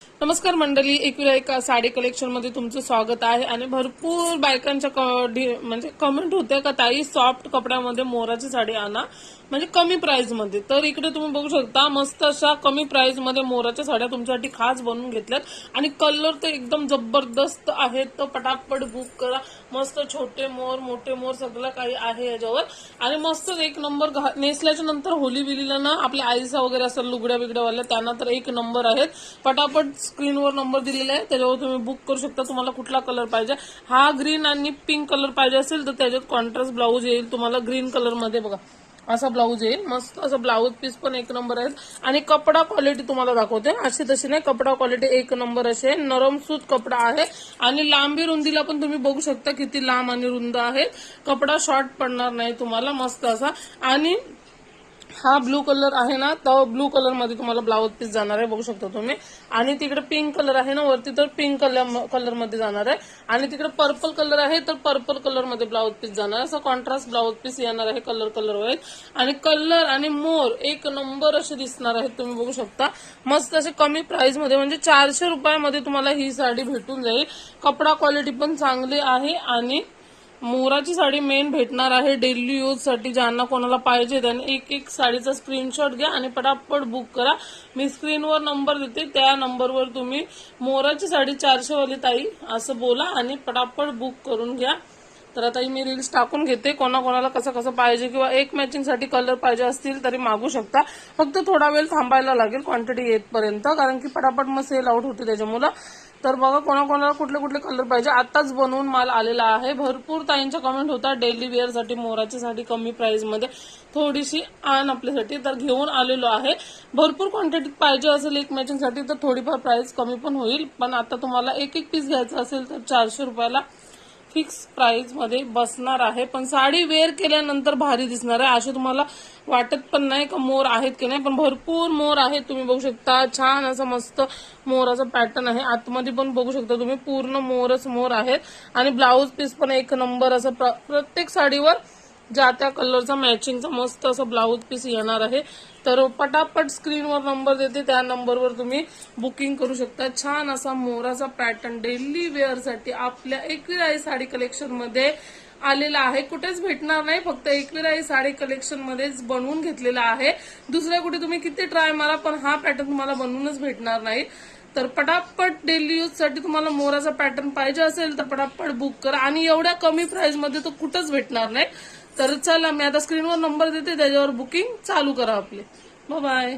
नमस्कार मंडळी, एकविरा साडी कलेक्शन मध्ये तुमचं स्वागत आहे. आणि भरपूर बायकांच्या म्हणजे कमेंट होते का ताई सॉफ्ट कपड्यामध्ये मोराची साडी आणा, म्हणजे कमी प्राइस मध्ये. तर इकडे तुम्ही बघू शकता मस्त अशा कमी प्राइस मध्ये मोराच्या साड्या तुमच्यासाठी खास बनवून घेतल्यात. आणि कलर तर एकदम जबरदस्त आहेत. तर पटापट बुक करा. मस्त छोटे मोर मोठे मोर सगळं काही आहे याच्यावर. आणि मस्त एक नंबर नेसल्याच्या नंतर होली बिलीला ना आपल्या आईसा वगैरे असं लुगड्या बिगड्यावाल्या त्यांना तर एक नंबर आहेत. पटापट स्क्रीनवर नंबर दिलेला आहे, त्याच्यावर तुम्ही बुक करू शकता. तुम्हाला कुठला कलर पाहिजे, हा ग्रीन आणि पिंक कलर पाहिजे असेल तर त्याच्यात कॉन्ट्रास्ट ब्लाऊज येईल तुम्हाला ग्रीन कलर मध्ये. बघा असा ब्लाऊज येईल, मस्त असं ब्लाऊज पीस पण एक नंबर आहे. आणि कपडा क्वालिटी तुम्हाला दाखवते, अशी तशी नाही, कपडा क्वालिटी एक नंबर असे नरम सूत कपडा आहे. आणि लांबी रुंदीला पण तुम्ही बघू शकता किती लांब आणि रुंद आहे. कपडा शॉर्ट पडणार नाही तुम्हाला, मस्त असा. आणि हा ब्लू कलर आहे ना, तर ब्लू कलर मध्ये तुम्हाला ब्लाऊज पीस जाणार आहे, बघू शकता तुम्ही. आणि तिकडे पिंक कलर आहे ना वरती, तर पिंक कलर मध्ये जाणार आहे. आणि तिकडे पर्पल कलर आहे तर पर्पल कलर मध्ये ब्लाऊज पीस जाणार आहे. असं कॉन्ट्रास्ट ब्लाऊज पीस येणार आहे कलर वर. आणि कलर आणि मोर एक नंबर असे दिसणार आहेत, तुम्ही बघू शकता. मस्त असे कमी प्राइस मध्ये, म्हणजे 400 रुपयामध्ये तुम्हाला ही साडी भेटून जाईल. कपडा क्वालिटी पण चांगली आहे. आणि मोराची साडी मेन भेटणार आहे डेली यूज साठी. ज्यांना कोणाला पाहिजे त्यांनी एक एक साडीचा स्क्रीनशॉट घ्या आणि पटापट बुक करा. मी स्क्रीनवर नंबर देते, त्या नंबरवर तुम्ही मोराची साडी 400 वाली ताई असं बोला आणि पटापट बुक करून घ्या. तर आता मी रील्स टाकून घेते, कोणाकोणाला कसं कसं पाहिजे किंवा एक मॅचिंग साठी कलर पाहिजे असतील तरी मागू शकता. फक्त थोडा वेळ थांबायला लागेल क्वांटिटी येतपर्यंत, कारण की पटापट मग सेल आउट होते त्याच्यामुळे. तर बघा कोणाकोणाला कुठले कुठले कलर पाहिजे, आताच बनवून माल आलेला आहे. भरपूर ताईंच्या कमेंट होता डेली वेअर साठी मोराची साडी कमी प्राइस मध्ये थोडीशी आण आपल्यासाठी, तर घेऊन आलेलो आहे. भरपूर क्वांटिटीत पाहिजे असेल एक मॅचिंग साठी तर थोडीफार प्राइस कमी पण होईल. पण आता तुम्हाला एक एक पीस घ्यायचा असेल तर 400 रुपयाला फिक्स प्राइस मध्ये बसणार आहे. पण साडी वेअर केल्यानंतर भारी दिसणार आहे, असे तुम्हाला वाटत पण नाही का मोर आहेत की नाही, पण भरपूर मोर आहेत. तुम्ही बघू शकता छान असं मस्त मोराचा पॅटर्न आहे. आतमध्ये पण बघू शकता तुम्ही पूर्ण मोरच मोर आहेत. आणि ब्लाऊज पीस पण एक नंबर असं प्रत्येक साडीवर ज्या त्या कलरचा मॅचिंगचा मस्त असं ब्लाऊज पीस येणार आहे. तर पटापट स्क्रीनवर नंबर देते, त्या नंबरवर तुम्ही बुकिंग करू शकता. छान असा मोराचा पॅटर्न डेली वेअर साठी आपल्या एकविरा साडी कलेक्शन मध्ये आलेला आहे. कुठेच भेटणार नाही, फक्त एकविरा साडी कलेक्शन मध्येच बनवून घेतलेला आहे. दुसऱ्या कुठे तुम्ही किती ट्राय मारा पण हा पॅटर्न तुम्हाला बनवूनच भेटणार नाही. तर पटापट डेली यूज साठी तुम्हाला मोराचा पॅटर्न पाहिजे असेल तर पटापट बुक करा. आणि एवढ्या कमी प्राइस मध्ये तो कुठंच भेटणार नाही. तर चला मी आता स्क्रीनवर नंबर देते, त्याच्यावर बुकिंग चालू करा आपले. Bye bye.